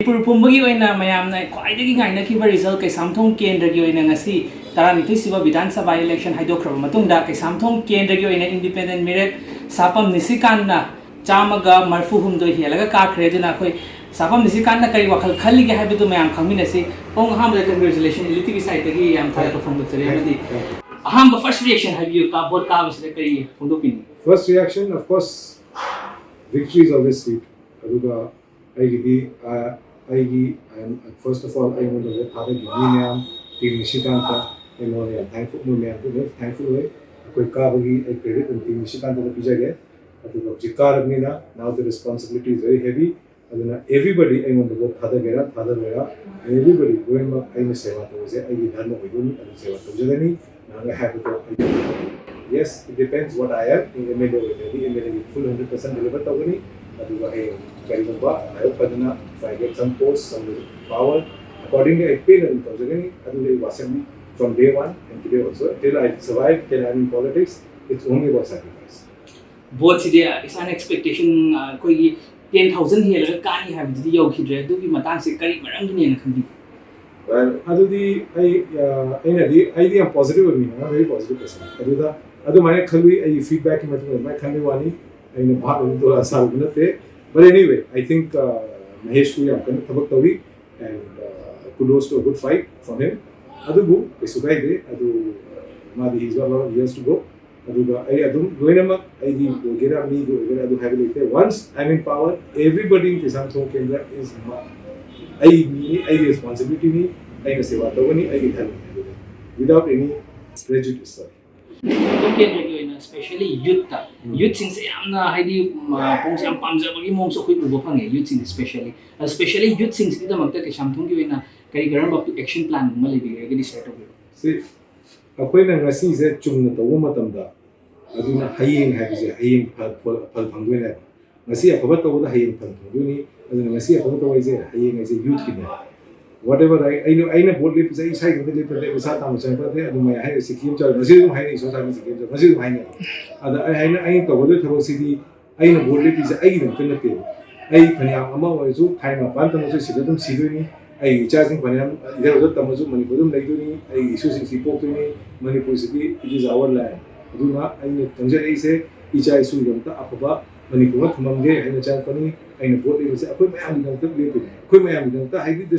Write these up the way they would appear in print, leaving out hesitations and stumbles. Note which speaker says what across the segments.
Speaker 1: Manipur Pumbagi oina mayamna khwaidagi ngainakhiba result Kaisamthong Kendragi oina ngasi taranithoi siba Vidhan Sabha election haidokhraba matungda Kaisamthong Kendragi oina independent merit Sapam Nisikant na chamaga marfuhumdoi helaga kakhre aduna khoi Sapam Nisikant na kari wakhal khallige haibedu mayam khangminasi pong ahamda congratulations ELITETV side tagi yam thara phongdoktere amadi ahamba first reaction habiyu ka vote ka bisle kari phongdokini.
Speaker 2: First reaction, of course, victory is always sweet. Aduga and first of all, I want to thank you, Team Nisikant. I'm thankful. Thankful way. I credit and Team Nisikant the pizza. Now the responsibility is very heavy. Everybody, I want to go everybody going up. I say what was it. I say what I have to. Yes, it depends what I am. In full 100% delivered. I hope if I get some posts, some power, accordingly I pay them from day one and today also. Till I survive, till I'm in politics, it's only about sacrifice.
Speaker 1: Both today is an expectation. 10,000 here, can you have the yoke here? Do you matansi carry around?
Speaker 2: Well, I am positive of me, I'm a very positive person. I do my feedback in my country. But anyway, I think Mahesh and kudos to a good fight from him. Adu is Sugai, Adu Madi, he's got a lot of years to go. Once I'm in power, everybody in Khetnaba Kendra is I responsibility, I without any prejudice.
Speaker 1: Especially youth. Youth since Heidi Pongs and Pamsabagi Monks of youth especially youth since the Makta Shamtungi in a Karigaram action plan, Malabi, set of
Speaker 2: see, a quaint and Rassi said Chung the Womatamda. I do not haying have a haying Palpanguina. Nasi a Pavata with a haying Palpanguni, and Nasi a Pavata is a haying as a youth kidney. Whatever I know what lip is side of the lip that was at my head is a Kim Charles, Nazim High, so I'm a Nazim High. I know what city, I know what lip is a alternative. I Panama was so kind of Bantam Sidum Siduni, I charging Panam, there was a Tamazu Manipur, Laguni, I issuing Sipo to me, Manipur City, it is our land. Do not, I know Tanjay say, each I Sudam, Apaba, Manipur, Mamge, and the Champani. I know this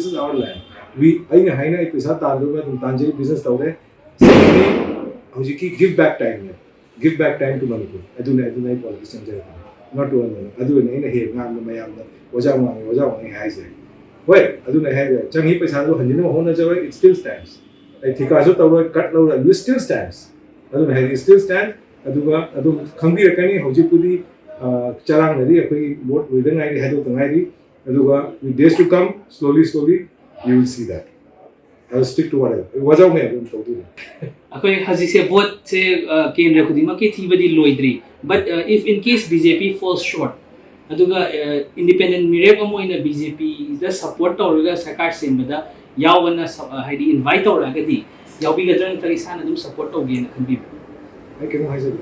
Speaker 2: is our land. I know business give back time. Give back time to Manipur. I do not politicians. Not to one. I do in a head, wajao. Well, I do not have a Changi Pesado and you know Honajaway, it still stands. I think I cut lower and it still stands. I don't have it still stand. I do come here, Hojipudi. Charang Nadi, what within I had to Nadi, with days to come, slowly, you will see that. I will stick to whatever. Wajao may have told you.
Speaker 1: Okay, has he said both say Kendra Kudimaki Thibadi Loidri. But if in case BJP falls short, Aduga independent Mirevamo in a BJP, the support or Sakar Simbada, Yawana Heidi invite or Agadi, Yabiga Tarisan and support again.
Speaker 2: I can say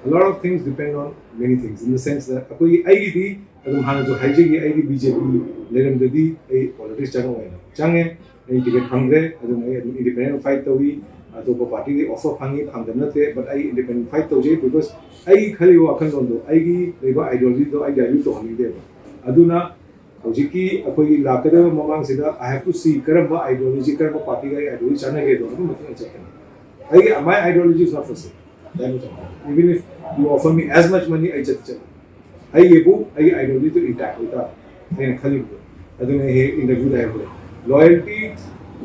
Speaker 2: a lot of things depend on many things in the sense that IDD, BJP, let them do a politics Change, a ticket hungry, independent fight away, a party offer Pangi, but I independent fight away because I Kaliwa Kandondo, I ideology, though I dilute to Holiday. Aduna, Ojiki, Akoi Lakada, Mamang Sida, I have to see Karamba ideology, Karamba party, I do each other. My ideology is not for sale. Even if you offer me as much money, I just I don't need to interact with that. I don't know interview loyalty,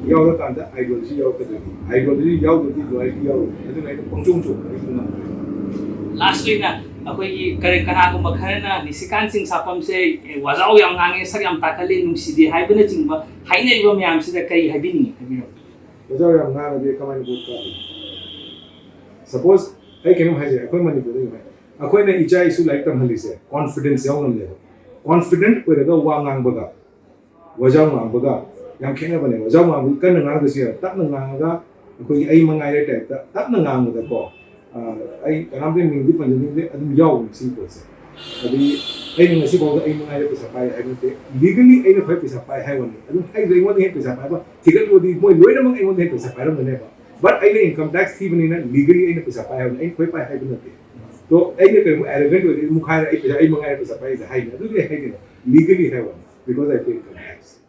Speaker 2: ideology, loyalty,
Speaker 1: lastly, Nisikant Sapam say, wajao yang takali nung sidi hibana jingba, haina ibam yam sida kay habini.
Speaker 2: Wajao yang come and suppose I came here, I Manipur. I quite an Icha issue like them, confidence young level. Confident with a waa-ngangbaga. Wajao-ngangbaga. Young Khetnaba, Wajao, we can another year. Tapnanga, Tapnanga with the call. I am independent and young, simple. ꯑꯗꯒꯤ ꯑꯩꯅ ꯉꯁꯤ ꯐꯥꯎꯗ ꯑꯩ ꯃꯉꯥꯏꯗ ꯄꯩꯁꯥ ꯄꯥꯏ ꯍꯥꯏꯕ ꯅꯠꯇꯦ ꯂꯤꯒꯦꯂꯤ ꯑꯩꯅ ꯈ꯭ꯋꯥꯏ ꯄꯩꯁꯥ ꯄꯥꯏ ꯍꯥꯏꯕꯅꯤ ꯑꯗꯨꯝ ꯑꯩꯗꯣ ꯑꯩꯉꯣꯟꯗ ꯍꯦꯛ ꯄꯩꯁꯥ ꯄꯥꯏꯕ ꯊꯤꯒꯠꯂꯨꯔꯗꯤ ꯃꯣꯏ ꯂꯣꯏꯅꯃꯛ ꯑꯩꯉꯣꯟꯗ ꯍꯦꯛ ꯄꯩꯁꯥ ꯄꯥꯏꯔꯝꯒꯅꯦꯕ ꯕꯠ ꯑꯩꯅ ꯏꯟꯀꯝ ꯇꯦꯛꯁ ꯊꯤꯕꯅꯤꯅ ꯂꯤꯒꯦꯂꯤ ꯑꯩꯅ ꯄꯩꯁꯥ ꯄꯥꯏ ꯍꯥꯏꯕꯅꯤ ꯑꯩꯅ ꯈ꯭ꯋꯥꯏ ꯄꯥꯏ ꯍꯥꯏꯕ ꯅꯠꯇꯦ ꯇꯣ ꯑꯩꯅ ꯀꯩꯒꯨꯝꯕ ꯑꯦꯔꯣꯒꯦꯟट ꯑꯣꯏꯔꯗꯤ ꯃꯨꯛꯈꯥꯏꯔ ꯑꯩ ꯃꯉꯥꯏꯗ ꯄꯩꯁꯥ ꯄꯥꯏꯁꯦ ꯍꯥꯏꯅꯤ ꯑꯗꯨꯗꯤ ꯍꯥꯏꯗꯦꯅ ꯂꯤꯒꯦꯂꯤ ꯍꯥꯏꯕꯅꯤ because I pay income tax